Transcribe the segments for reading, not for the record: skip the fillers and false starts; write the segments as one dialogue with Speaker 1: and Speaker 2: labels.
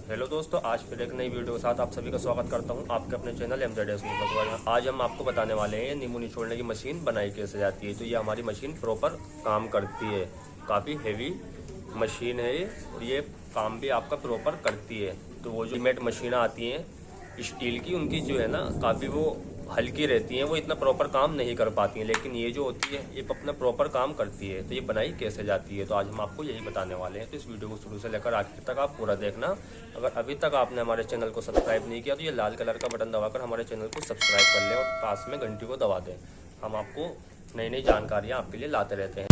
Speaker 1: Hello दोस्तों, आज फिर एक नई वीडियो के साथ आप सभी का स्वागत करता हूं आपके अपने चैनल MZS में। आज हम आपको बताने वाले हैं नींबू निचोड़ने की मशीन बनाई कैसे जाती है। तो ये हमारी मशीन प्रॉपर काम करती है, काफ़ी हेवी मशीन है ये, और ये काम भी आपका प्रॉपर करती है। तो वो जो मेट मशीनें आती हैं स्टील की, उनकी जो है ना काफ़ी वो हल्की रहती हैं, वो इतना प्रॉपर काम नहीं कर पाती हैं, लेकिन ये जो होती है ये अपना प्रॉपर काम करती है। तो ये बनाई कैसे जाती है, तो आज हम आपको यही बताने वाले हैं। तो इस वीडियो को शुरू से लेकर आखिर तक आप पूरा देखना। अगर अभी तक आपने हमारे चैनल को सब्सक्राइब नहीं किया तो ये लाल कलर का बटन दबाकर हमारे चैनल को सब्सक्राइब कर लें और पास में घंटी को दबा दें। हम आपको नई नई जानकारियाँ आपके लिए लाते रहते हैं।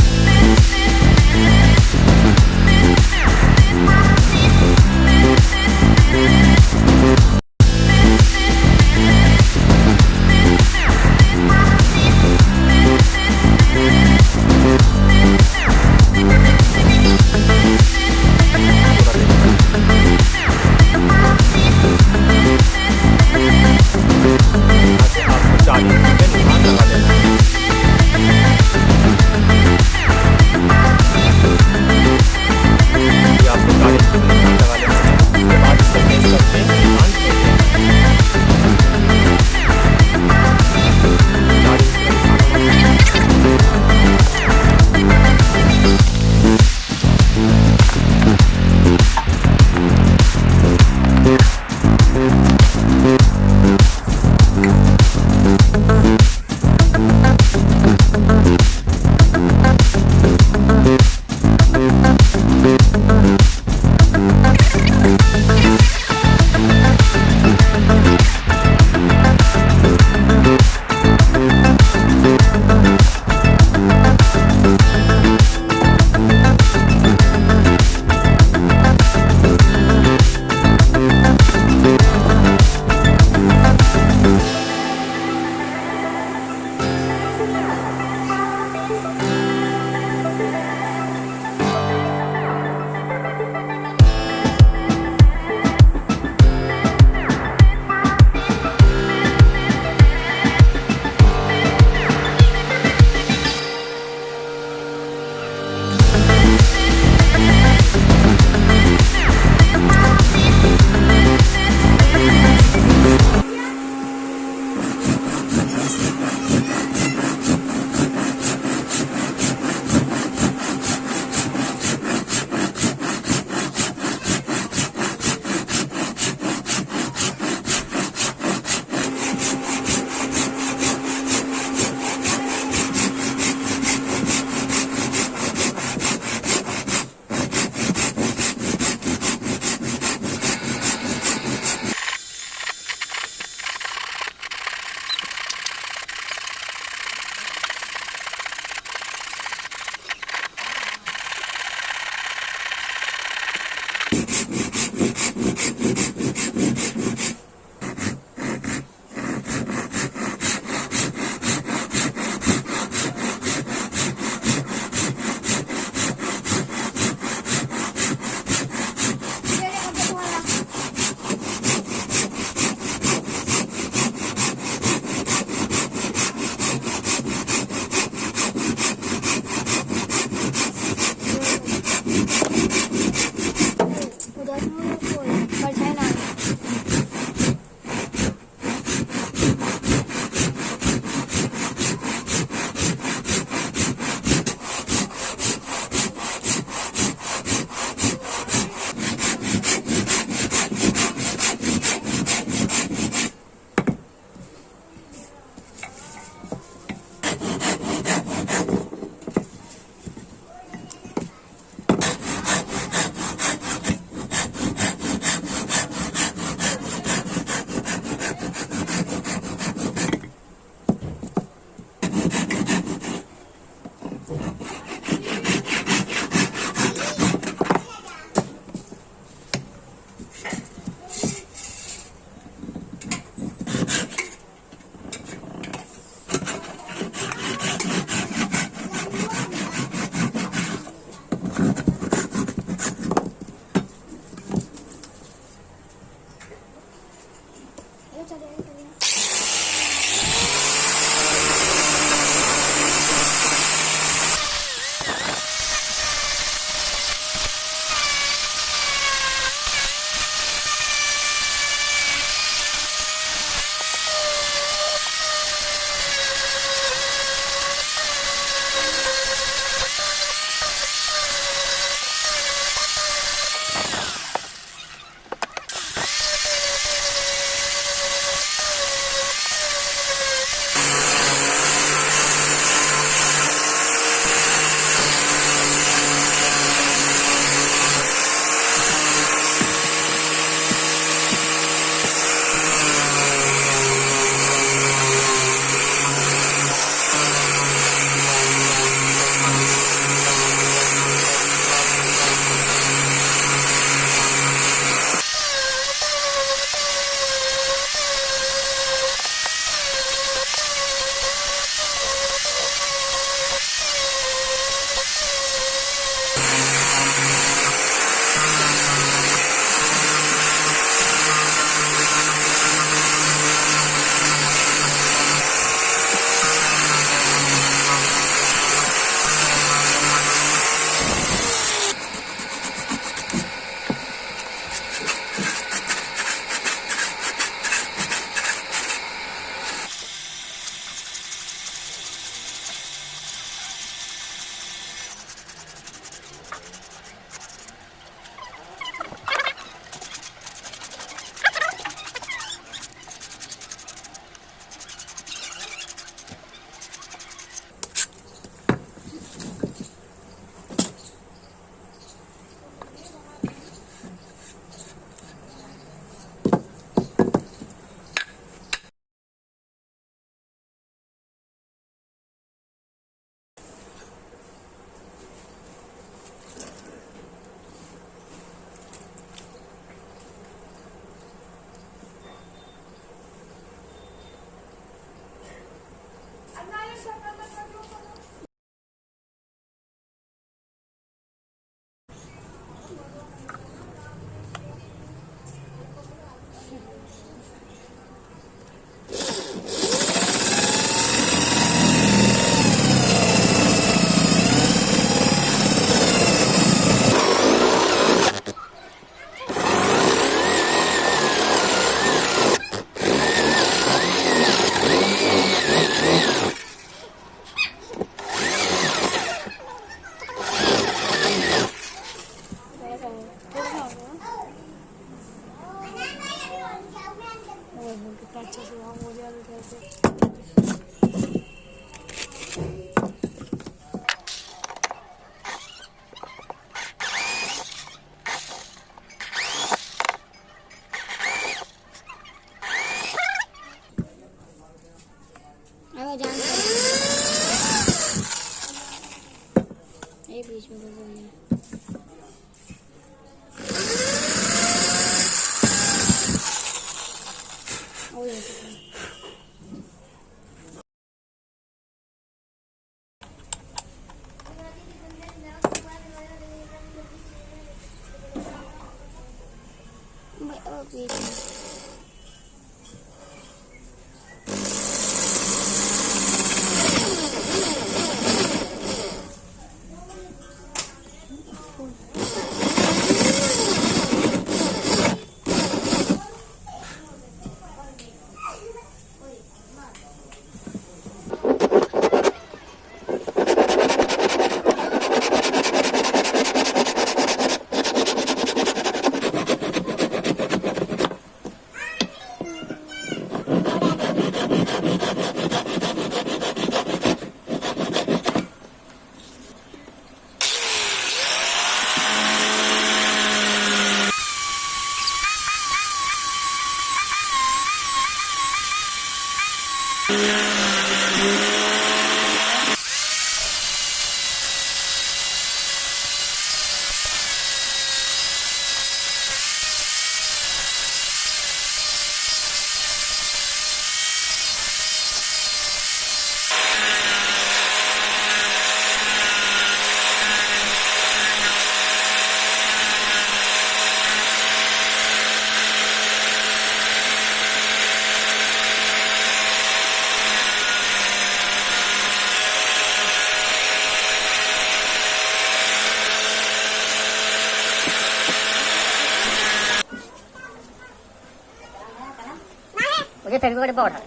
Speaker 2: मुझे फेविकोल का डिब्बा ऑर्डर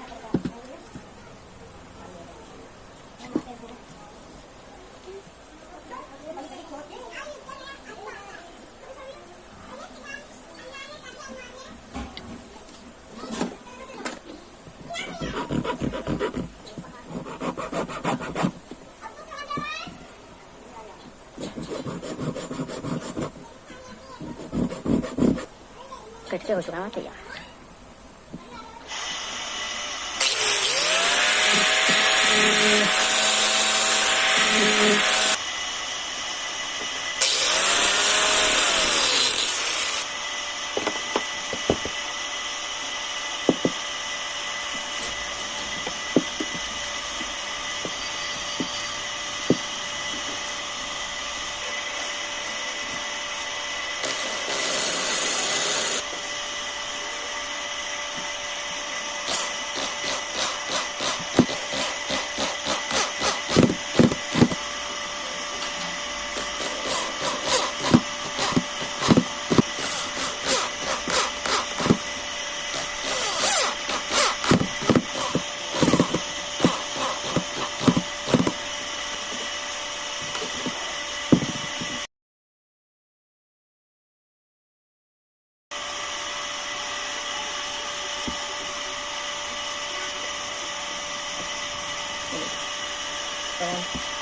Speaker 2: कटके हो चुका है तैयार। Thank you.